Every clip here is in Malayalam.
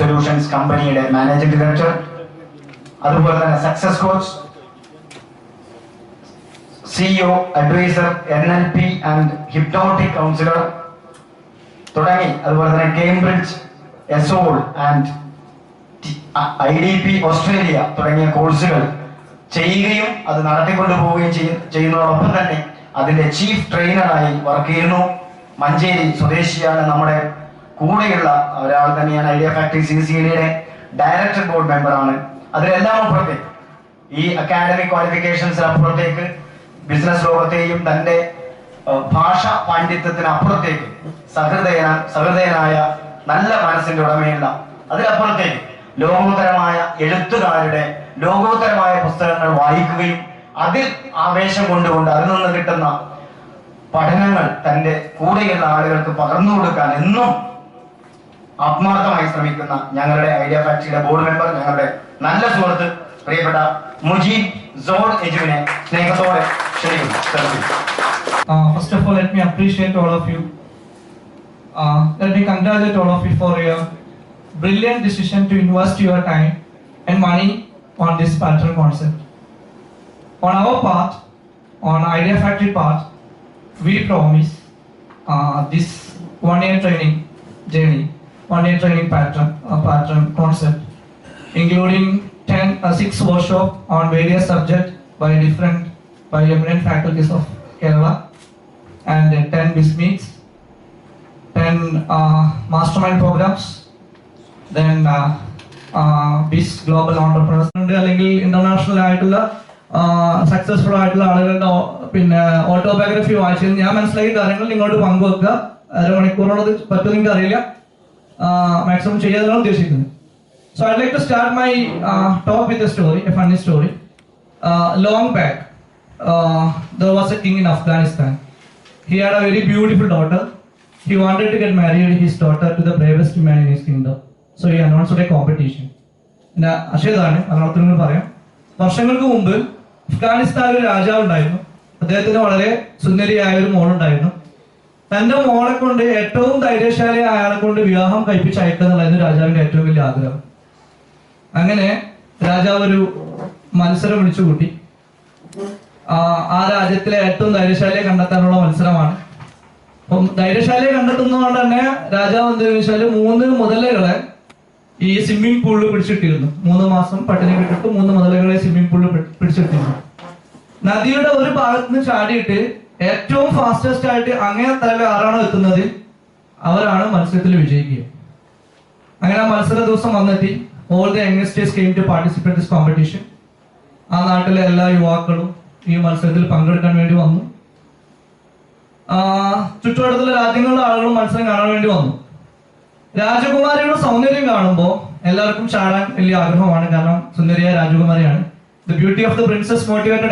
സൊല്യൂഷൻസ് കമ്പനിയുടെ മാനേജിംഗ് ഡയറക്ടർ, അതുപോലെ തന്നെ success coach, CEO, advisor, NLP and hypnotic counsellor തുടങ്ങി, അതുപോലെ തന്നെ Cambridge, ESOL and IDP Australia തുടങ്ങിയ കോഴ്സുകൾ ചെയ്യുകയും അത് നടത്തിക്കൊണ്ടുപോവുകയും ചെയ്യുന്നതോടൊപ്പം തന്നെ അതിന്റെ ചീഫ് ട്രെയിനറായി വർക്ക് ചെയ്യുന്നു. മഞ്ചേരി സ്വദേശിയാണ്, നമ്മുടെ കൂടെയുള്ള ഒരാൾ തന്നെയാണ്. ഐഡിയ ഫാക്ടറി CCLയുടെ ഡയറക്ടർ ബോർഡ് മെമ്പറാണ്. അതിലെല്ലാം അപ്പുറത്തേക്ക്, ഈ അക്കാഡമിക് ക്വാളിഫിക്കേഷൻസിന് അപ്പുറത്തേക്ക്, ബിസിനസ് ലോകത്തെയും തന്റെ ഭാഷ പാണ്ഡിത്യത്തിന് അപ്പുറത്തേക്ക് സഹൃദയനായ നല്ല മനസ്സിന്റെ ഉടമയുള്ള, അതിലപ്പുറത്തേക്ക് ലോകോത്തരമായ എഴുത്തുകാരുടെ ലോകോത്തരമായ പുസ്തകങ്ങൾ വായിക്കുകയും അതിൽ ആവേശം കൊണ്ടുകൊണ്ട് അതിൽ നിന്ന് കിട്ടുന്ന പഠനങ്ങൾ തന്റെ കൂടെയുള്ള ആളുകൾക്ക് പകർന്നു കൊടുക്കാൻ എന്നും ആത്മാർത്ഥമായി ശ്രമിക്കുന്ന ഞങ്ങളുടെ ഐഡിയ ഫാക്ടറിയുടെ ബോർഡ് മെമ്പർ, ഞങ്ങളുടെ നല്ല സുഹൃത്ത്, പ്രിയപ്പെട്ട മുജീബ് സോൾ എജുവിനെ സ്നേഹത്തോടെ ക്ഷണിക്കുന്നു. First of all, let me appreciate all of you. Let me congratulate all of you for your brilliant decision to invest your time and money on this pattern concept. On our part, on Idea Factory part, we promise this one-year training journey, one-year training pattern concept, including 6 workshops on various subjects by eminent faculties of Kerala, and 10 biz meets, 10 mastermind programs, then biz global entrepreneurs അല്ലെങ്കിൽ ഇന്റർനാഷണൽ ആയിട്ടുള്ള സക്സസ്ഫുൾ ആയിട്ടുള്ള ആളുകളുടെ പിന്നെ ഓട്ടോബയോഗ്രഫി വായിച്ചത് ഞാൻ മനസ്സിലാക്കിയ കാര്യങ്ങൾ നിങ്ങളോട് പങ്കുവെക്കുക. അരമണിക്കൂറോട് പറ്റുമെങ്കിൽ അറിയില്ല, മാക്സിമം ചെയ്യാനാണ് ഉദ്ദേശിക്കുന്നത്. So I'd like to start my talk with a story, a funny story. Long back, there was a king in Afghanistan. He had a very beautiful daughter. He wanted to get married his daughter to the bravest man in his kingdom. So he announced a competition. അക്ഷയതാണ് മലയാളത്തിൽ പറയാം. വർഷങ്ങൾക്ക് മുമ്പ് അഫ്ഗാനിസ്ഥാനിൽ ഒരു രാജാവ് ഉണ്ടായിരുന്നു. അദ്ദേഹത്തിന് വളരെ സുന്ദരിയായ ഒരു മോളുണ്ടായിരുന്നു. തന്റെ മോളെ കൊണ്ട് ഏറ്റവും ധൈര്യശാലിയായ അയാളെ കൊണ്ട് വിവാഹം കഴിപ്പിച്ച് അയക്കുക എന്നുള്ളതായിരുന്നു രാജാവിന്റെ ഏറ്റവും വലിയ ആഗ്രഹം. അങ്ങനെ രാജാവ് ഒരു മത്സരം വിളിച്ചു കൂട്ടി. ആ രാജ്യത്തിലെ ഏറ്റവും ധൈര്യശാലിയെ കണ്ടെത്താനുള്ള മത്സരമാണ്. അപ്പം ധൈര്യശാലിയെ കണ്ടെത്തുന്നതുകൊണ്ട് തന്നെ രാജാവ് എന്താണെന്ന് വെച്ചാൽ 3 മുതലകളെ ഈ സ്വിമ്മിംഗ് പൂളിൽ പിടിച്ചിട്ടിരുന്നു. 3 മാസം പട്ടിണി കിട്ടിട്ട് 3 മുതലകളെ സ്വിമ്മിംഗ് പൂളിൽ പിടിച്ചിട്ടിരുന്നു. നദിയുടെ ഒരു ഭാഗത്ത് നിന്ന് ചാടിയിട്ട് ഏറ്റവും ഫാസ്റ്റസ്റ്റ് ആയിട്ട് അങ്ങേ തല ആരാണോ എത്തുന്നത് അവരാണ് മത്സരത്തിൽ വിജയിക്കുക. അങ്ങനെ ആ മത്സര ദിവസം വന്നെത്തി. All the youngsters came to participate this competition. ആ നാട്ടിലെ എല്ലാ യുവാക്കളും ഈ മത്സരത്തിൽ പങ്കെടുക്കാൻ വേണ്ടി വന്നു. ചുറ്റുവട്ടത്തുള്ള രാജ്യങ്ങളിലെ ആളുകളും മത്സരം കാണാൻ വേണ്ടി വന്നു. രാജകുമാരിയുടെ സൗന്ദര്യം കാണുമ്പോൾ എല്ലാവർക്കും ചാടാൻ വലിയ ആഗ്രഹമാണ്, കാരണം സുന്ദരിയായ രാജകുമാരിയാണ്. The beauty of the princess motivated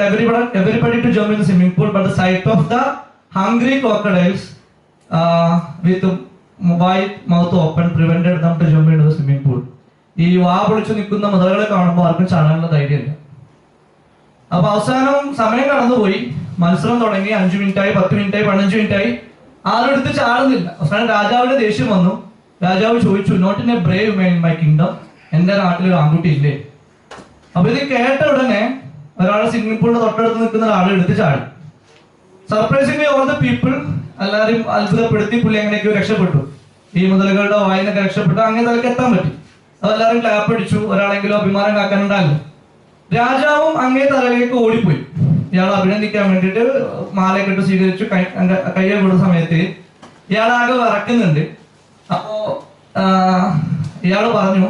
everybody to jump in the swimming pool, but the sight of the hungry crocodiles with wide mouth open prevented them to jump into the swimming pool. ഈ വാ പൊളിച്ചു നിൽക്കുന്ന മുതലുകളെ കാണുമ്പോൾ ആർക്കും ചാടാനുള്ള ധൈര്യമില്ല. അപ്പൊ അവസാനം സമയം കടന്നുപോയി. മത്സരം തുടങ്ങി. 5 മിനിറ്റായി, 10 മിനിറ്റായി, 15 മിനിറ്റായി. ആരും എടുത്ത് ചാടുന്നില്ല. അവസാനം രാജാവിന്റെ ദേഷ്യം വന്നു. രാജാവ് ചോദിച്ചു, not in a brave man in my kingdom, എന്റെ നാട്ടിലൊരു ആൺകുട്ടി ഇല്ലേ? അപ്പൊ ഇത് കേട്ട ഉടനെ ഒരാളെ സ്വിമ്മിംഗ് പൂളിന്റെ തൊട്ടടുത്ത് നിൽക്കുന്ന ഒരാളെ എടുത്ത് ചാടി. സർപ്രൈസിംഗ്ലി ഓൾ ദ പീപ്പിൾ, എല്ലാവരും അത്ഭുതപ്പെടുത്തി. പുള്ളി എങ്ങനെയൊക്കെയോ രക്ഷപ്പെട്ടു. ഈ മുതലുകളുടെ വായിന്നൊക്കെ രക്ഷപ്പെട്ടു. അങ്ങനെ തലക്ക് എത്താൻ പറ്റി. അതെല്ലാവരും ക്ലാപ്പ് അടിച്ചു. ഒരാളെങ്കിലും അഭിമാനം കാക്കാനുണ്ടായിരുന്നു. രാജാവും അങ്ങേ തലയിലേക്ക് ഓടിപ്പോയി. ഇയാൾ അഭിനന്ദിക്കാൻ വേണ്ടിയിട്ട് മാലയൊക്കെ ഇട്ട് സ്വീകരിച്ചു. കയ്യെ കൊടുത്ത സമയത്ത് ഇയാളാകെ വിറക്കുന്നുണ്ട്. അപ്പോ ഇയാള് പറഞ്ഞു,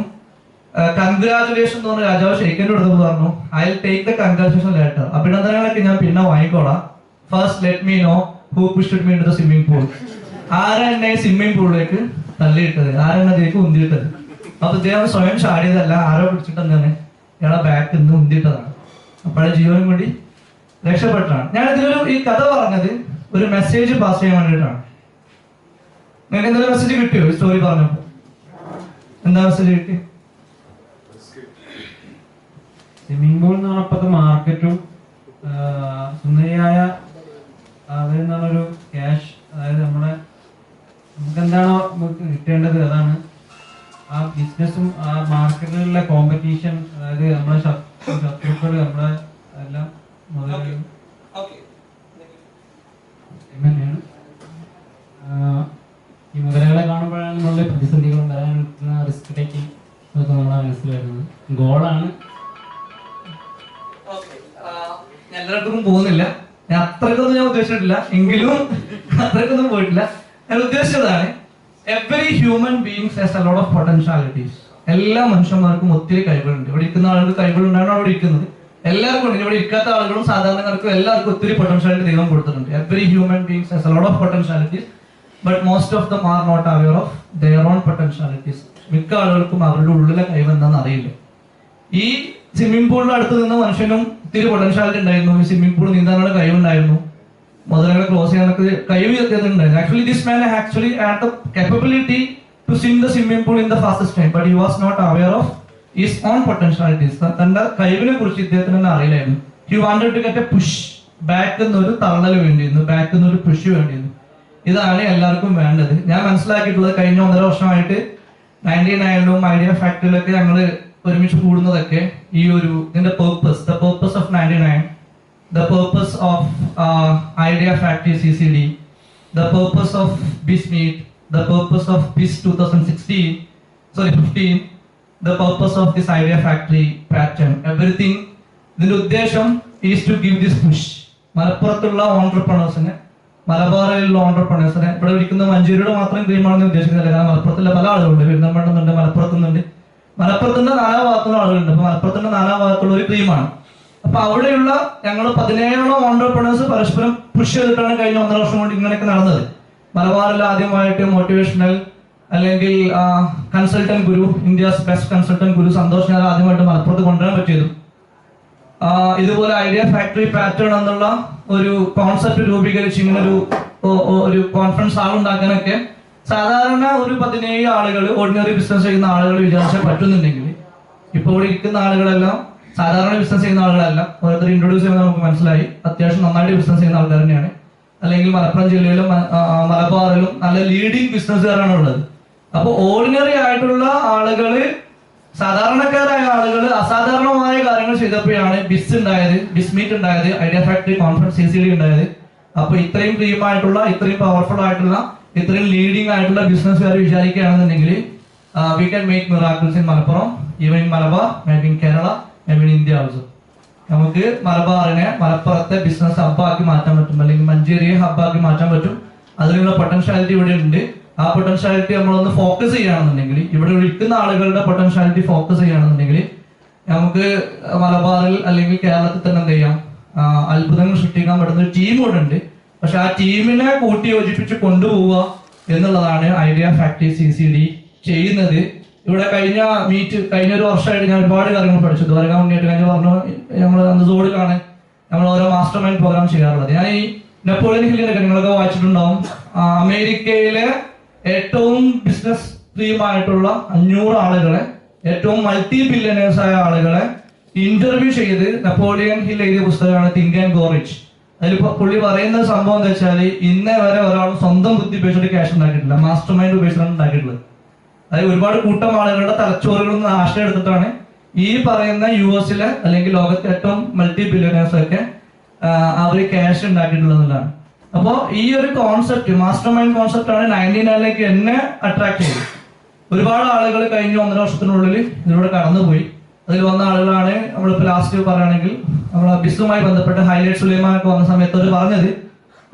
കൺഗ്രാചുലേഷൻ എന്ന് പറഞ്ഞ രാജാവ് ഷെയ്ഖിന്റെ അടുത്ത് പറഞ്ഞു, I will take the congratulation letter, അഭിനന്ദനങ്ങളൊക്കെ ഞാൻ പിന്നെ വാങ്ങിക്കോളാം. First let me know who pushed me into the swimming pool. ആരാ എന്നെ സ്വിമ്മിംഗ് പൂളിലേക്ക് തള്ളിയിട്ടത്, ആരെന്നെ അതിലേക്ക് ഉന്തിയിട്ടത്? അപ്പൊ ഇദ്ദേഹം സ്വയം ചാടിയതല്ല, ആരോ പിടിച്ചിട്ടെന്നാണ് ഇയാളെ ബാക്ക് നിന്ന് ഉന്തിയിട്ടതാണ്. അപ്പോഴെ ജീവനും കൂടി രക്ഷപ്പെട്ടാണ്. ഞാൻ ഇതിലൊരു ഈ കഥ പറഞ്ഞത് ഒരു മെസ്സേജ് പാസ് ചെയ്യാൻ വേണ്ടിയിട്ടാണ്. നിങ്ങൾക്ക് എന്തെങ്കിലും മെസ്സേജ് കിട്ടിയോ ഈ സ്റ്റോറി പറഞ്ഞപ്പോ? എന്താ മെസ്സേജ് കിട്ടി? സ്വിമ്മിംഗ് പൂൾ എന്ന് പറഞ്ഞപ്പോ മാർക്കറ്റും സുന്ദരിയായ ഒരു ക്യാഷ്, അതായത് നമുക്ക് എന്താണോ കിട്ടേണ്ടത് അതാണ്. ആ ബിസിനസ്സും കോമ്പറ്റീഷൻ, അതായത് നമ്മുടെ ശത്രുക്കൾ, നമ്മുടെ എല്ലാം മുതലാളികൾ തന്നെയാണ്. ഈ മുതലാളികളെ കാണുമ്പോഴാണ് നമ്മളുടെ പ്രതിസന്ധികളും വരാനുള്ള റിസ്ക് ടേക്കിംഗ് അതൊക്കെ നമ്മുടെ മനസ്സിൽ വരുന്നത്. ഗോളാണ്. ഞാൻ എല്ലായിടത്തും പോകുന്നില്ല, ഞാൻ അത്രക്കൊന്നും ഞാൻ ഉദ്ദേശിച്ചിട്ടില്ല, എങ്കിലും അത്രക്കൊന്നും പോയിട്ടില്ല. ഞാൻ ഉദ്ദേശിച്ചതാണ് every human beings has a lot of potentialities. എല്ലാ മനുഷ്യന്മാർക്കും ഒത്തിരി കഴിവുകളുണ്ട്. ഇവിടെ ഇരിക്കുന്ന ആളുകൾക്ക് കഴിവുകളുണ്ടാണ് അവിടെ ഇരിക്കുന്നത്. എല്ലാവർക്കും ഉണ്ട്. ഇവിടെ ഇരിക്കാത്ത ആളുകളും സാധാരണക്കാർക്കും എല്ലാവർക്കും ഒത്തിരി പൊട്ടൻഷ്യാലിറ്റി ദൈവം കൊടുത്തിട്ടുണ്ട്. Every human beings has a lot of potentialities, but most of them are not aware of their own potentialities. മിക്ക ആളുകൾക്കും അവരുടെ ഉള്ളിലെ കഴിവെന്താണെന്ന് അറിയില്ല. ഈ സ്വിമ്മിംഗ് പൂളിന്റെ അടുത്ത് നിന്ന് മനുഷ്യനും ഒത്തിരി പൊട്ടൻഷ്യാലിറ്റി ഉണ്ടായിരുന്നു. ഈ സ്വിമ്മിംഗ് പൂൾ നീന്താനുള്ള കഴിവുണ്ടായിരുന്നു, മുതലുകളെ ക്ലോസ് ചെയ്യാനൊക്കെ കഴിവ് ഉണ്ടായിരുന്നു. Actually this man actually had the capability to swim the swimming pool in the fastest time, but he was not aware of his own potentialities. തന്റെ കഴിവിനെ കുറിച്ച് ഇദ്ദേഹത്തിന് തന്നെ അറിയില്ലായിരുന്നു. He wanted to get a push, back എന്നൊരു തള്ളൽ വേണ്ടിയിരുന്നു, ബാക്ക് എന്നൊരു പുഷ് വേണ്ടിയിരുന്നു. ഇതാണ് എല്ലാവർക്കും വേണ്ടത്. ഞാൻ മനസ്സിലാക്കിയിട്ടുള്ളത് കഴിഞ്ഞ 1.5 വർഷമായിട്ട് 99ലും ഐഡിയ ഫാക്ടറിയിലൊക്കെ ഞങ്ങൾ ഒരുമിച്ച് കൂടുന്നതൊക്കെ ഈ ഒരു ഇതിന്റെ purpose, the purpose of 99, the purpose of Idea Factory CCD, the purpose of BISMEET, the purpose of BIS 15, the purpose of this Idea Factory pattern, everything. ഇതിന്റെ ഉദ്ദേശം is to give this push. മലപ്പുറത്തുള്ള ഓൺട്രപ്രണേഴ്സിനെ, മലബാറിലുള്ള ഓൺട്രപ്രണേഴ്സിനെ, ഇവിടെ ഇരിക്കുന്ന മഞ്ചേരിയുടെ മാത്രം ക്രീമാണെന്ന് ഉദ്ദേശിക്കുന്നില്ല. കാരണം മലപ്പുറത്തുള്ള പല ആളുകളുണ്ട്, പെരുന്തൽമണ്ണുന്നുണ്ട്, മലപ്പുറത്തുനിന്നുണ്ട്, മലപ്പുറത്തിന്റെ 4 ഭാഗത്തുള്ള ആളുകളുണ്ട്. അപ്പൊ മലപ്പുറത്തിന്റെ 4 ഭാഗത്തുള്ള ഒരു ക്രീമാണ്. അപ്പൊ അവിടെയുള്ള ഞങ്ങൾ 17ഓളം ഓൺട്രപ്രണേഴ്സ് പരസ്പരം പുഷ് ചെയ്തിട്ടാണ് കഴിഞ്ഞ 1.5 വർഷം കൊണ്ട് ഇങ്ങനെയൊക്കെ നടന്നത്. മലബാറിൽ ആദ്യമായിട്ട് മോട്ടിവേഷണൽ അല്ലെങ്കിൽ കൺസൾട്ടന്റ് ഗുരു, ഇന്ത്യസ് ബെസ്റ്റ് കൺസൾട്ടന്റ് ഗുരു സന്തോഷ് ഞാൻ ആദ്യമായിട്ട് മലപ്പുറത്ത് കൊണ്ടുവരാൻ പറ്റിയത്. ഇതുപോലെ ഐഡിയ ഫാക്ടറി പാറ്റേൺ എന്നുള്ള ഒരു കോൺസെപ്റ്റ് രൂപീകരിച്ച് ഇങ്ങനെ ഒരു കോൺഫറൻസ് ഹാൾ ഉണ്ടാക്കാനൊക്കെ സാധാരണ ഒരു 17 ആളുകൾ, ഓർഡിനറി ബിസിനസ് ചെയ്യുന്ന ആളുകൾ വിചാരിച്ചാൽ പറ്റുന്നുണ്ടെങ്കിൽ, ഇപ്പോൾ ഇവിടെ ഇരിക്കുന്ന ആളുകളെല്ലാം സാധാരണ ബിസിനസ് ചെയ്യുന്ന ആളുകളല്ല. ഓരോരുത്തർ ഇൻട്രൊഡ്യൂസ് ചെയ്യുമ്പോൾ നമുക്ക് മനസ്സിലായി അത്യാവശ്യം നന്നായിട്ട് ബിസിനസ് ചെയ്യുന്ന ആൾക്കാർ തന്നെയാണ്. അല്ലെങ്കിൽ മലപ്പുറം ജില്ലയിലും മലബാറിലും നല്ല ലീഡിങ് ബിസിനസ്സുകാരാണ് ഉള്ളത്. അപ്പൊ ഓർഡിനറി ആയിട്ടുള്ള ആളുകള്, സാധാരണക്കാരായ ആളുകൾ അസാധാരണമായ കാര്യങ്ങൾ ചെയ്തപ്പോഴാണ് ബിസ് ഉണ്ടായത്, ബിസ്മീറ്റ് ഉണ്ടായത്, ഐഡിയ ഫാക്ടറി കോൺഫറൻസ് CCD ഉണ്ടായത്. അപ്പൊ ഇത്രയും ക്രീമായിട്ടുള്ള, ഇത്രയും പവർഫുൾ ആയിട്ടുള്ള, ഇത്രയും ലീഡിംഗ് ആയിട്ടുള്ള ബിസിനസ്സുകാർ വിചാരിക്കുകയാണെന്നുണ്ടെങ്കിൽ we can make miracles in Malappuram, even in Malabar, maybe in Kerala, maybe in India also. നമുക്ക് മലബാറിനെ മലപ്പുറത്തെ ബിസിനസ് ഹബ്ബാക്കി മാറ്റാൻ പറ്റും, അല്ലെങ്കിൽ മഞ്ചേരിയെ ഹബ്ബാക്കി മാറ്റാൻ പറ്റും. അതിനുള്ള പൊട്ടൻഷ്യാലിറ്റി ഇവിടെ ഉണ്ട്. ആ പൊട്ടൻഷ്യാലിറ്റി നമ്മളൊന്ന് ഫോക്കസ് ചെയ്യുകയാണെന്നുണ്ടെങ്കിൽ, ഇവിടെ ഇരിക്കുന്ന ആളുകളുടെ പൊട്ടൻഷ്യാലിറ്റി ഫോക്കസ് ചെയ്യുകയാണെന്നുണ്ടെങ്കിൽ നമുക്ക് മലബാറിൽ അല്ലെങ്കിൽ കേരളത്തിൽ തന്നെ എന്ത് ചെയ്യാം, അത്ഭുതങ്ങൾ സൃഷ്ടിക്കാൻ പറ്റുന്ന ഒരു ടീം ഇവിടെ ഉണ്ട്. പക്ഷെ ആ ടീമിനെ കൂട്ടി യോജിപ്പിച്ച് കൊണ്ടുപോവുക എന്നുള്ളതാണ് ഐഡിയ ഫാക്ടറി CCD ചെയ്യുന്നത്. ഇവിടെ കഴിഞ്ഞ ഒരു വർഷമായിട്ട് ഞാൻ ഒരുപാട് കാര്യങ്ങൾ പഠിച്ചു. ദ്വാരകാ മുന്നേറ്റ് കഴിഞ്ഞ പറഞ്ഞു നമ്മൾ അന്ന് സോഡിലാണ് നമ്മൾ ഓരോ മാസ്റ്റർ മൈൻഡ് പ്രോഗ്രാം ചെയ്യാറുള്ളത്. ഞാൻ ഈ നെപ്പോളിയൻ ഹില്ലിനൊക്കെ നിങ്ങളൊക്കെ വായിച്ചിട്ടുണ്ടാവും. അമേരിക്കയിലെ ഏറ്റവും ബിസിനസ് ടീമായിട്ടുള്ള 500 ആളുകളെ, ഏറ്റവും മൾട്ടി ബില്യനേഴ്സ് ആയ ആളുകളെ ഇന്റർവ്യൂ ചെയ്ത് നെപ്പോളിയൻ ഹിൽ എഴുതിയ പുസ്തകമാണ് തിങ്ക് ആൻഡ് ഗോ റിച്ച്. അതിലിപ്പോ പുള്ളി പറയുന്ന സംഭവം എന്താ വെച്ചാൽ, ഇന്നേ വരെ ഒരാൾ സ്വന്തം ബുദ്ധി ഉപയോഗിച്ചിട്ട് ക്യാഷ് ഉണ്ടാക്കിയിട്ടില്ല, മാസ്റ്റർ മൈൻഡ് ഉപയോഗിച്ചിട്ടാണ് ഉണ്ടാക്കിയിട്ടുള്ളത്. അതായത് ഒരുപാട് കൂട്ടം ആളുകളുടെ തലച്ചോറുകളിൽ നിന്ന് ആശയം എടുത്തിട്ടാണ് ഈ പറയുന്ന US അല്ലെങ്കിൽ ലോകത്തെ ഏറ്റവും മൾട്ടി ബില്യനേഴ്സ് ഒക്കെ അവർ ക്യാഷ് ഉണ്ടാക്കിയിട്ടുള്ളതാണ്. അപ്പോൾ ഈ ഒരു കോൺസെപ്റ്റ്, മാസ്റ്റർ മൈൻഡ് കോൺസെപ്റ്റ് ആണ് 99ലേക്ക് എന്നെ അട്രാക്ട് ചെയ്തത്. ഒരുപാട് ആളുകൾ കഴിഞ്ഞ 1.5 വർഷത്തിനുള്ളിൽ ഇതിലൂടെ കടന്നുപോയി. അതിൽ വന്ന ആളുകളാണ് നമ്മളിപ്പോൾ ലാസ്റ്റ് പറയുകയാണെങ്കിൽ നമ്മളെ ബിസുമായി ബന്ധപ്പെട്ട് ഹൈലൈറ്റ് സുലൈമാനൊക്കെ വന്ന സമയത്ത് അവർ പറഞ്ഞത്,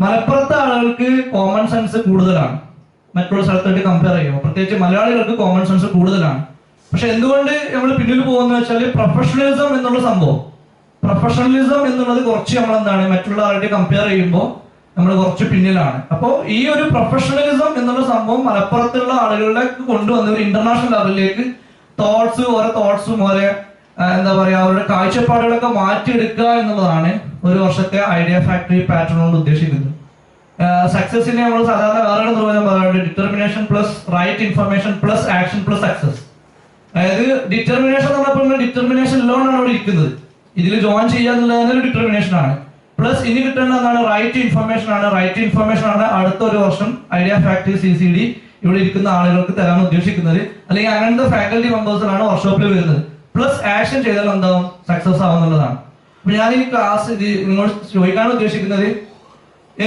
മലപ്പുറത്തെ ആളുകൾക്ക് കോമൺ സെൻസ് കൂടുതലാണ് മറ്റുള്ള സ്ഥലത്തായിട്ട് കമ്പയർ ചെയ്യുമ്പോൾ, പ്രത്യേകിച്ച് മലയാളികൾക്ക് കോമൺ സെൻസ് കൂടുതലാണ്. പക്ഷെ എന്തുകൊണ്ട് നമ്മൾ പിന്നിൽ പോകുന്ന വെച്ചാൽ പ്രൊഫഷണലിസം എന്നുള്ള സംഭവം, പ്രൊഫഷണലിസം എന്നുള്ളത് കുറച്ച് നമ്മൾ എന്താണ് മറ്റുള്ള ആളുടെ കമ്പയർ ചെയ്യുമ്പോൾ നമ്മൾ കുറച്ച് പിന്നിലാണ്. അപ്പോൾ ഈ ഒരു പ്രൊഫഷണലിസം എന്നുള്ള സംഭവം മലപ്പുറത്തുള്ള ആളുകളിലേക്ക് കൊണ്ടുവന്ന ഒരു ഇന്റർനാഷണൽ ലെവലിലേക്ക് ഓരോ തോട്ട്സും ഓരോ എന്താ പറയാ അവരുടെ കാഴ്ചപ്പാടുകളൊക്കെ മാറ്റിയെടുക്കുക എന്നുള്ളതാണ് ഒരു വർഷത്തെ ഐഡിയ ഫാക്ടറി പാറ്റേൺ കൊണ്ട് ഉദ്ദേശിക്കുന്നത്. സക്സസിനെ നമ്മൾ സാധാരണ വേറെ നിർവചനം പറയാറുണ്ട്, determination plus right information plus action plus success. അതായത് ഡിറ്റർമിനേഷൻ എന്ന് പറഞ്ഞപ്പോൾ ഡിറ്റർമിനേഷൻ ഇല്ലോണ്ടാണ് അവിടെ ഇരിക്കുന്നത്, ഇതിൽ ജോയിൻ ചെയ്യാന്നുള്ളത് ഒരു ഡിറ്റർമിനേഷൻ ആണ്. പ്ലസ് ഇനി കിട്ടേണ്ടതാണ് റൈറ്റ് ഇൻഫർമേഷൻ ആണ്. റൈറ്റ് ഇൻഫർമേഷൻ ആണ് അടുത്ത ഒരു വർഷം ഐഡിയ ഫാക്ടറി CCD ഇവിടെ ഇരിക്കുന്ന ആളുകൾക്ക് തരാൻ ഉദ്ദേശിക്കുന്നത്, അല്ലെങ്കിൽ അങ്ങനത്തെ ഫാക്കൽറ്റി മെമ്പേഴ്സിനാണ് വർക്ക്ഷോപ്പിൽ വരുന്നത്. പ്ലസ് ആക്ഷൻ ചെയ്താൽ എന്താവും, സക്സസ് ആവുന്നുള്ളതാണ്. അപ്പൊ ഞാൻ ഈ ക്ലാസ് ഇത് നിങ്ങൾ ചോദിക്കാൻ ഉദ്ദേശിക്കുന്നത്,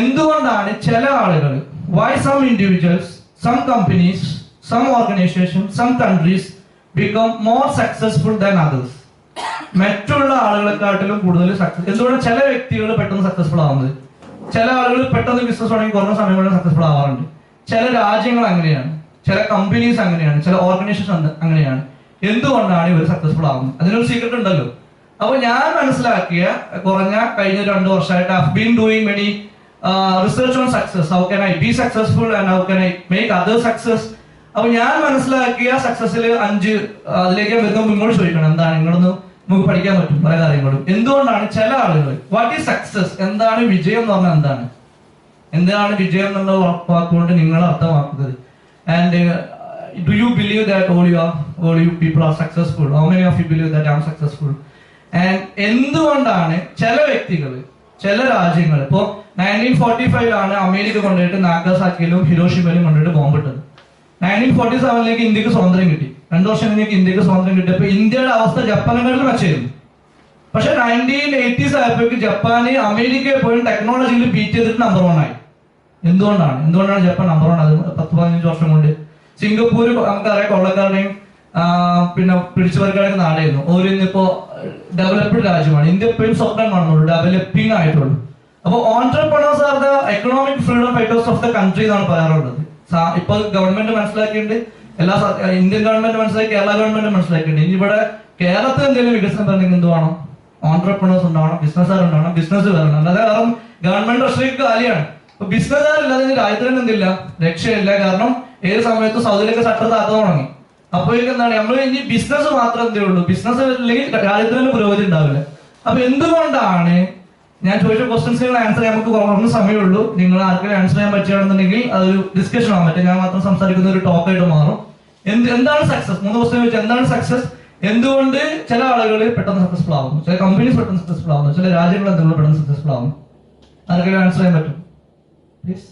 എന്തുകൊണ്ടാണ് ചില ആളുകൾ, why some individuals, some companies, some organisation, some countries become more successful than others? മറ്റുള്ള ആളുകളെക്കാട്ടിലും കൂടുതൽ സക്സസ് എന്തുകൊണ്ട് ചില വ്യക്തികൾ പെട്ടെന്ന് സക്സസ്ഫുൾ ആവുന്നത്? ചില ആളുകൾ പെട്ടെന്ന് ബിസിനസ് തുടങ്ങി കുറഞ്ഞ സമയം കൊണ്ട് സക്സസ്ഫുൾ ആവാറുണ്ട്. ചില രാജ്യങ്ങൾ അങ്ങനെയാണ്, ചില കമ്പനീസ് അങ്ങനെയാണ്, ചില ഓർഗനൈസേഷൻ അങ്ങനെയാണ്. എന്തുകൊണ്ടാണ് ഇവർ സക്സസ്ഫുൾ ആവുന്നത്? അതിനൊരു സീക്രട്ട് ഉണ്ടല്ലോ. അപ്പൊ ഞാൻ മനസ്സിലാക്കിയ കഴിഞ്ഞ 2 വർഷമായിട്ട് I have been doing many research on success. How can I B successful and how can I make other success. അപ്പൊ ഞാൻ മനസ്സിലാക്കിയ സക്സസിൽ 5 അതിലേക്ക് വരുമ്പോൾ നിങ്ങൾ ചോദിക്കണം, എന്താണ് നിങ്ങളൊന്ന് നമുക്ക് പഠിക്കാൻ പറ്റും പല കാര്യങ്ങളും. എന്തുകൊണ്ടാണ് ചില ആളുകൾ, വാട്ട് ഈസ് സക്സസ്, എന്താണ് വിജയം എന്ന് പറഞ്ഞാൽ എന്താണ്, എന്താണ് വിജയം എന്നുള്ള വാക്കുകൊണ്ട് നിങ്ങൾ അർത്ഥമാക്കുന്നത്? And do you believe that all you people are successful? How many of you believe that I am successful? And എന്തുകൊണ്ടാണ് ചില വ്യക്തികൾ, ചില രാജ്യങ്ങൾ, ഇപ്പോ 1945 അമേരിക്ക കൊണ്ടുപോയിട്ട് നാഗസാക്കിയിലും ഹിരോഷിമയിലും കൊണ്ടുപോയിട്ട് ബോംബിട്ടത്. 1947 ഇന്ത്യക്ക് സ്വാതന്ത്ര്യം കിട്ടി. 2 വർഷം കഴിഞ്ഞ് ഇന്ത്യക്ക് സ്വാതന്ത്ര്യം കിട്ടിയപ്പോ ഇന്ത്യയുടെ അവസ്ഥ ജപ്പാനുകാരിൽ മെച്ചമായിരുന്നു. പക്ഷെ 1980s ആയപ്പോഴേക്ക് ജപ്പാന് അമേരിക്കയെ പോയി ടെക്നോളജിയിൽ ബീറ്റ് ചെയ്തിട്ട് നമ്പർ 1 ആയി. എന്തുകൊണ്ടാണ് ജപ്പാൻ നമ്പർ 1 ആയത്? 10-15 വർഷം കൊണ്ട്. സിംഗപ്പൂർ നമുക്കറിയാം, കൊള്ളക്കാരുടെയും പിന്നെ പിടിച്ചുപറിക്കാരുടെയും നാടായിരുന്നു. ഒരു ഇന്നിപ്പോ ഡെവലപ്ഡ് രാജ്യമാണ്. ഇന്ത്യ ഇപ്പോഴും സ്വപ്നം കാണുന്നുള്ളൂ, ഡെവലപ്പിംഗ് ആയിട്ടുള്ളൂ. അപ്പൊ entrepreneurs are the economic freedom fighters of the country എന്നാണ് പറയാറുള്ളത്. ഇപ്പൊ ഗവൺമെന്റ് മനസ്സിലാക്കിയിട്ടുണ്ട്, ഇന്ത്യൻ ഗവൺമെന്റ് മനസ്സിലാക്കി, കേരള ഗവൺമെന്റ് മനസ്സിലാക്കിയിട്ടുണ്ട്. ഇനി ഇവിടെ കേരളത്തിൽ എന്തെങ്കിലും വികസനം പറഞ്ഞെങ്കിൽ എന്ത് വേണം? ഓൺട്രപ്രണേഴ്സ് ഉണ്ടാവണം, ബിസിനസ്സുകാർ ഉണ്ടാവണം, ബിസിനസ് വരണം. അല്ലാതെ കാരണം ഗവൺമെന്റ് റഷ്യ കാലിയാണ്. ഇപ്പൊ ബിസിനസ്സുകാരില്ലാതെ രാജ്യത്തിന് എന്തില്ല, രക്ഷയില്ല. കാരണം ഏത് സമയത്തും സൗദിയിലൊക്കെ ഷട്ടർ താത്ത തുടങ്ങി. അപ്പോഴേക്കും എന്താണ്, നമ്മൾ ഇനി ബിസിനസ് മാത്രം എന്തേ ഉള്ളൂ, ബിസിനസ് ഇല്ലെങ്കിൽ രാജ്യത്തിന് പുരോഗതി ഉണ്ടാവില്ല. അപ്പൊ എന്തുകൊണ്ടാണ്, ഞാൻ ചോദിച്ച ക്വസ്റ്റ്യൻസിനുള്ള ആൻസർ നമുക്ക് കുറഞ്ഞ സമയമുള്ളൂ. നിങ്ങൾ ആർക്കെങ്കിലും ആൻസർ ചെയ്യാൻ പറ്റുകയാണെന്നുണ്ടെങ്കിൽ അതൊരു ഡിസ്കഷൻ ആവാൻ പറ്റും. ഞാൻ മാത്രം സംസാരിക്കുന്ന ഒരു ടോക്കായിട്ട് മാറും. എന്താണ് സക്സസ്? 3 ക്വസ്റ്റ്യൻ ചോദിച്ചാൽ എന്താണ് സക്സസ്, എന്തുകൊണ്ട് ചില ആളുകൾ പെട്ടെന്ന് സക്സസ്ഫുൾ ആവുന്നു, ചില കമ്പനീസ് പെട്ടെന്ന് സക്സസ്ഫുൾ ആവുന്നു, ചില രാജ്യങ്ങൾ എന്തുകൊണ്ട് പെട്ടെന്ന് സക്സസ്ഫുൾ ആവുന്നു? ആർക്കെങ്കിലും ആൻസർ ചെയ്യാൻ പറ്റും പ്ലീസ്?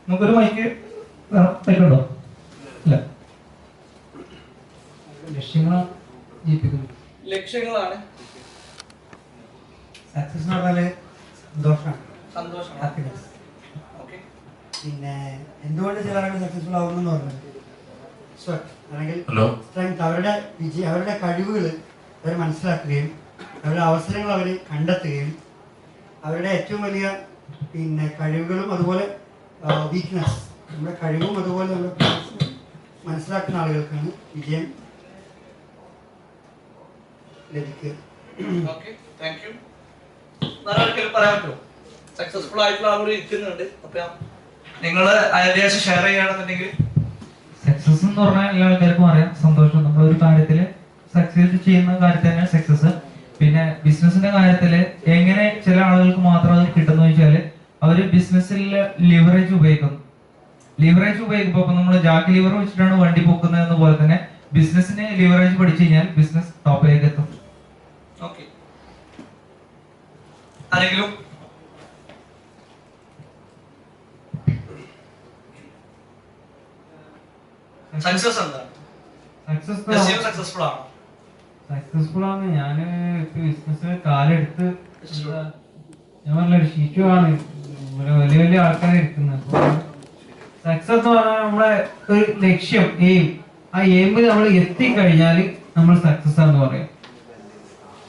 നമുക്കൊരു മൈക്ക് ഉണ്ടോ? ഇല്ല. ലക്ഷ്യങ്ങളാണ് സക്സസ് എന്ന് പറഞ്ഞാല് സന്തോഷം. ഹാപ്പിനെസ്. പിന്നെ എന്തുകൊണ്ട് ചില ആളുകൾ സക്സസ്ഫുൾ ആവുന്നു പറഞ്ഞത് അല്ലെങ്കിൽ സ്ട്രെങ്ത്, അവരുടെ കഴിവുകൾ അവർ മനസ്സിലാക്കുകയും അവരുടെ അവസരങ്ങൾ അവർ കണ്ടെത്തുകയും അവരുടെ ഏറ്റവും വലിയ പിന്നെ കഴിവുകളും അതുപോലെ വീക്ക്നെസ്, നമ്മുടെ കഴിവും അതുപോലെ നമ്മുടെ മനസ്സിലാക്കുന്ന ആളുകൾക്കാണ് വിജയം ലഭിക്കുക. പറയാൻ പറ്റുമോ? സക്സസ്ഫുൾ ആയിട്ടുള്ള ആളുകൾ ഇരിക്കുന്നുണ്ട്. അപ്പൊ നിങ്ങൾ ഐഡിയാസ് ഷെയർ ചെയ്യുകയാണെന്നുണ്ടെങ്കിൽ. സക്സസ് എന്ന് പറഞ്ഞാൽ എല്ലാ ആൾക്കാർക്കും അറിയാം, സന്തോഷം. നമ്മളൊരു കാര്യത്തില് സക്സസ് ചെയ്യുന്ന കാര്യത്തിൽ തന്നെ സക്സസ്. പിന്നെ ബിസിനസിന്റെ കാര്യത്തില് എങ്ങനെ ചില ആളുകൾക്ക് മാത്രം അത് കിട്ടുന്നു വെച്ചാല് അവര് ബിസിനസ്സിൽ ലിവറേജ് ഉപയോഗിക്കുന്നു. ലിവറേജ് ഉപയോഗിക്കുമ്പോൾ ഇപ്പൊ നമ്മൾ ജാക്ക് ലിവർ വെച്ചിട്ടാണ് വണ്ടി പൊക്കുന്നത് പോലെ തന്നെ ബിസിനസിന് ലിവറേജ് പഠിച്ചു കഴിഞ്ഞാൽ ബിസിനസ് ടോപ്പിലേക്ക് എത്തും. ആരെങ്കിലും സക്സസ് എന്താണ്? സക്സസ്ഫുൾ ആണ്. ഞാന് ബിസിനസ് കാലെടുത്ത് ഞാൻ പറഞ്ഞ ഷീറ്റു ആണ് വലിയ വലിയ ആൾക്കാരെ ഇരിക്കുന്നത്. സക്സസ് എന്ന് പറഞ്ഞാൽ നമ്മളെ ഒരു ലക്ഷ്യം, ആ എയിമിൽ നമ്മൾ എത്തിക്കഴിഞ്ഞാൽ നമ്മൾ സക്സസ് ആണെന്ന് പറയാം.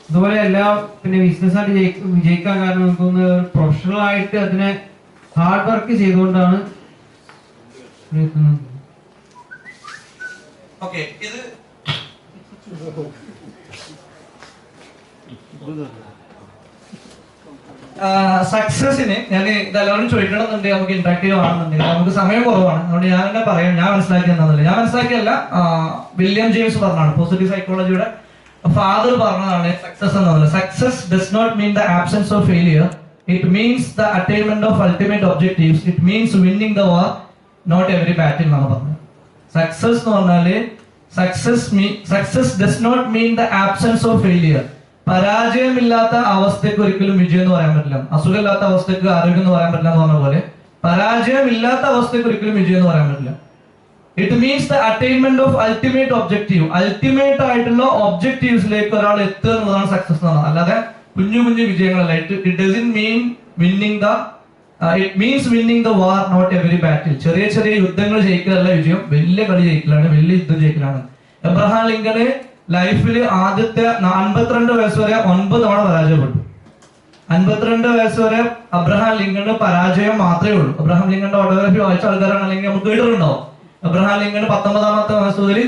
അതുപോലെ എല്ലാ പിന്നെ ബിസിനസ് ആയിട്ട് വിജയിക്കാൻ കാരണം നമുക്ക് പ്രൊഫഷണൽ ആയിട്ട് അതിനെ ഹാർഡ് വർക്ക് ചെയ്തുകൊണ്ടാണ് ഇത് സക്സസിന് ഞാൻ ഇതെല്ലാവരും ചോദിക്കണമെന്നുണ്ടെങ്കിൽ നമുക്ക് ഇന്ററാക്റ്റീവ് ആണെന്നുണ്ടെങ്കിൽ നമുക്ക് സമയം കുറവാണ്. അതുകൊണ്ട് ഞാൻ തന്നെ പറയാം, ഞാൻ മനസ്സിലാക്കിയെന്നല്ല, ഞാൻ മനസ്സിലാക്കിയല്ല, വില്യം ജെയിംസ് പറഞ്ഞാണ്, പോസിറ്റീവ് സൈക്കോളജിയുടെ ഫാദർ പറഞ്ഞതാണ് സക്സസ് എന്ന് പറയുന്നത്. Success does not mean the absence of failure, it means the attainment of ultimate objectives, it means winning the war, not every battle എന്നാണ് പറഞ്ഞത്. സക്സസ് എന്ന് പറഞ്ഞാല് success does not mean the absence of failure. പരാജയമില്ലാത്ത അവസ്ഥയ്ക്ക് ഒരിക്കലും വിജയം എന്ന് പറയാൻ പറ്റില്ല. അസുഖമില്ലാത്ത അവസ്ഥയ്ക്ക് ആരോഗ്യം എന്ന് പറയാൻ പറ്റില്ല എന്ന് പറഞ്ഞ പോലെ പരാജയമില്ലാത്ത അവസ്ഥയ്ക്ക് ഒരിക്കലും വിജയം എന്ന് പറയാൻ പറ്റില്ല. It means the attainment of ultimate objective. Ultimate ആയിട്ടുള്ള ഒബ്ജക്റ്റീവ്സിലേക്ക് ഒരാൾ എത്തുക എന്നുള്ളതാണ് സക്സസ് എന്നാണ്. അല്ലാതെ കുഞ്ഞു കുഞ്ഞു വിജയങ്ങളല്ല. It doesn't mean winning the it means winning the war, not every battle. ചെറിയ ചെറിയ യുദ്ധങ്ങൾ ജയിക്കലല്ല വിജയം, വലിയ കളി ജയിക്കലാണ്, വലിയ യുദ്ധം ജയിക്കലാണ്. എബ്രഹാം ലിങ്കണ് ലൈഫിൽ ആദ്യത്തെ 52 വയസ്സ് വരെ 9 തവണ പരാജയപ്പെട്ടു. 52 വയസ്സ് വരെ അബ്രഹാം ലിങ്കണ് പരാജയം മാത്രമേ ഉള്ളൂ. അബ്രഹാം ലിങ്കന്റെ ഓട്ടോഗ്രാഫി വായിച്ച ആൾക്കാരാണ്, അല്ലെങ്കിൽ നമുക്ക് കേട്ടിട്ടുണ്ടാവും. അബ്രഹാം ലിങ്കൺ 19ാമത്തെ വയസ്സ് മുതൽ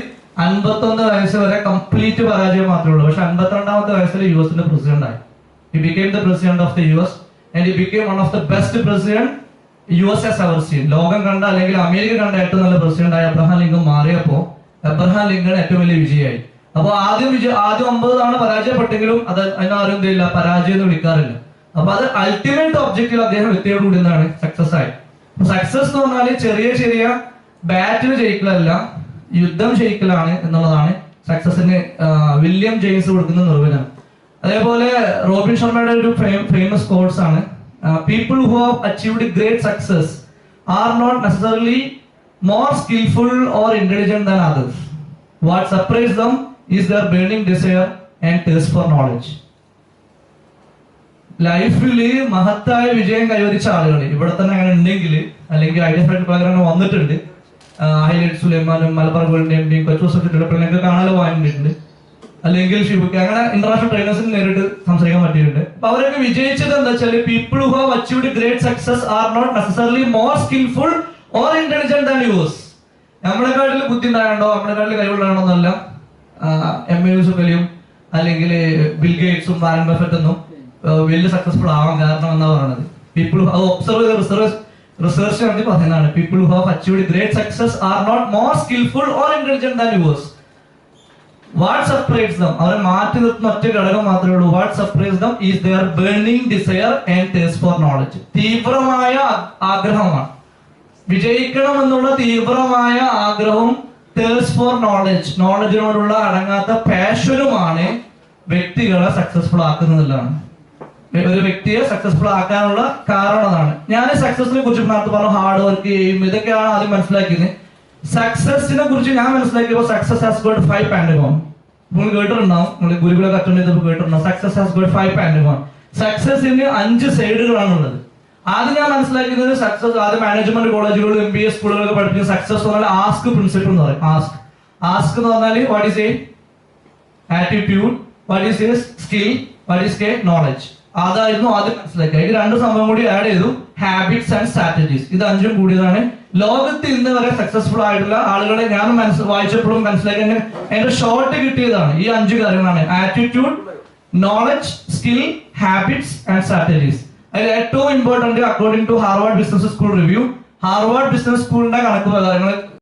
51 വയസ്സ് വരെ കംപ്ലീറ്റ് പരാജയം മാത്രമേ ഉള്ളൂ. പക്ഷെ 52ാമത്തെ വയസ്സിൽ യുഎസിന്റെ പ്രസിഡന്റ് ആയി. He became the president of the US and he became one of the best president US has ever seen. ലോകം കണ്ട അല്ലെങ്കിൽ അമേരിക്ക കണ്ട ഏറ്റവും നല്ല പ്രസിഡന്റ് ആയ അബ്രഹാം ലിങ്കൺ മാറിയപ്പോ അബ്രഹാം ലിങ്കൺ ഏറ്റവും വലിയ വിജയമായി. അപ്പൊ ആദ്യം 9 തവണ പരാജയപ്പെട്ടെങ്കിലും അത് അതിനാരും എന്തില്ല, പരാജയം എന്ന് വിളിക്കാറില്ല. അപ്പൊ അത് അൾട്ടിമേറ്റ് ഒബ്ജക്റ്റീവ് അദ്ദേഹം എത്തിയോടുകൂടി എന്താണ് സക്സസ് ആയി. സക്സസ് എന്ന് പറഞ്ഞാൽ ചെറിയ ചെറിയ ബാറ്റിൽ ജയിക്കലല്ല, യുദ്ധം ജയിക്കലാണ് എന്നുള്ളതാണ് സക്സസിന് വില്യം ജെയിംസ് കൊടുക്കുന്ന നിർവചനം. അതേപോലെ റോബിൻ ശർമ്മയുടെ ഒരു ഫേമസ് കോട്സ് ആണ്, people who have achieved great success are not necessarily more skilful or intelligent than others. What separates them is their burning desire and thirst for knowledge. ലൈഫില് മഹത്തായ വിജയം കൈവരിച്ച ആളുകൾ ഇവിടെ തന്നെ അങ്ങനെ ഉണ്ടെങ്കിൽ, അല്ലെങ്കിൽ ഐഡിയ പ്രോഗ്രാം വന്നിട്ടുണ്ട്, ഹൈലൈറ്റ് സുലൈമാനും മലബാർ ഗോൾഡിന്റെ എംഡിയും കൊച്ചു സെക്രട്ടറി കാണാലോ വാങ്ങിയിട്ടുണ്ട്, അല്ലെങ്കിൽ ഷിബുക്ക്, അങ്ങനെ ഇന്റർനാഷണൽ ട്രെയിനേഴ്സിന് നേരിട്ട് സംസാരിക്കാൻ പറ്റിയിട്ടുണ്ട്. അപ്പൊ അവരൊക്കെ വിജയിച്ചത് എന്താ വെച്ചാൽ people who have achieved great success are not necessarily more skilful or intelligent than yours. നമ്മളെക്കാട്ടിൽ ബുദ്ധി ഉണ്ടാകണ്ടോ, നമ്മളെക്കാട്ടിൽ കഴിവുള്ളതാണോന്നല്ല എം എ യൂസുഫ് അലിയും അല്ലെങ്കിൽ ബിൽ ഗേറ്റ്സും വാരൻ ബഫറ്റൊന്നും വലിയ സക്സസ്ഫുൾ ആവാൻ കാരണം എന്നാ പറയുന്നത്. പീപ്പിൾ ഒബ്സർവ് ചെയ്ത റിസർച്ച് നടത്തി പറയുന്നതാണ്, people who have achieved great success are not more skilful or intelligent than yours. What separates them, അവരെ മാറ്റി നിർത്തുന്ന ഒറ്റ ഘടകം മാത്രമേ ഉള്ളൂ. What separates them is their burning desire and thirst for knowledge. തീവ്രമായ ആഗ്രഹമാണ്, വിജയിക്കണം എന്നുള്ള തീവ്രമായ ആഗ്രഹവും തേഴ്സ്റ്റ് ഫോർ നോളജ്, നോളജിനോടുള്ള അടങ്ങാത്ത പാഷനുമാണ് വ്യക്തികളെ സക്സസ്ഫുൾ ആക്കുന്നതാണ്. ഒരു വ്യക്തിയെ സക്സസ്ഫുൾ ആക്കാനുള്ള കാരണം അതാണ്. ഞാൻ സക്സസിനെ കുറിച്ച് നേരത്തെ പറഞ്ഞു, ഹാർഡ് വർക്ക് ചെയ്യും, ഇതൊക്കെയാണ് ആദ്യം മനസ്സിലാക്കിയത്. സക്സസിനെ കുറിച്ച് ഞാൻ മനസ്സിലാക്കിയപ്പോൾ സക്സസ് ഹാസ് ഗോട്ട് 5 പാൻഡഗോൺ. നിങ്ങൾ കേട്ടിട്ടുണ്ടാവും, നിങ്ങൾ ഗുരുകുലൊക്കെ അറ്റൻഡ് ചെയ്തപ്പോൾ കേട്ടിട്ടുണ്ടാവും. Success has got 5 പാൻഡഗോൺ. സക്സസിന് 5 സൈഡുകളാണുള്ളത്. ആദ്യം ഞാൻ മനസ്സിലാക്കുന്നത് സക്സസ്, ആദ്യം മാനേജ്മെന്റ് കോളേജുകളിലും MBA സ്കൂളുകളൊക്കെ പഠിപ്പിക്കുന്ന സക്സസ് എന്ന് പറഞ്ഞാൽ ആസ്ക് പ്രിൻസിപ്പിൾ എന്ന് പറയും. ആസ്ക് എന്ന് പറഞ്ഞാൽ what is A attitude, what is A skill, what is A knowledge. അതായിരുന്നു ആദ്യം മനസ്സിലാക്കുക. ഇത് 2 സംഭവം കൂടി ആഡ് ചെയ്തു, ഹാബിറ്റ്സ് ആൻഡ് സ്ട്രാറ്റജീസ്. ഇത് 5ഉം കൂടിയതാണ് ലോകത്ത് ഇന്ന് വരെ സക്സസ്ഫുൾ ആയിട്ടുള്ള ആളുകളെ ഞാൻ വായിച്ചപ്പോഴും മനസ്സിലാക്കി. എന്റെ ഷോർട്ട് കിട്ടിയതാണ് ഈ 5 കാര്യങ്ങളാണ്: attitude, knowledge, skill, habits and strategies. അതിൽ ഏറ്റവും important according to Harvard Business School Review, Harvard Business സ്കൂളിന്റെ കണക്ക് പ്രകാരങ്ങൾ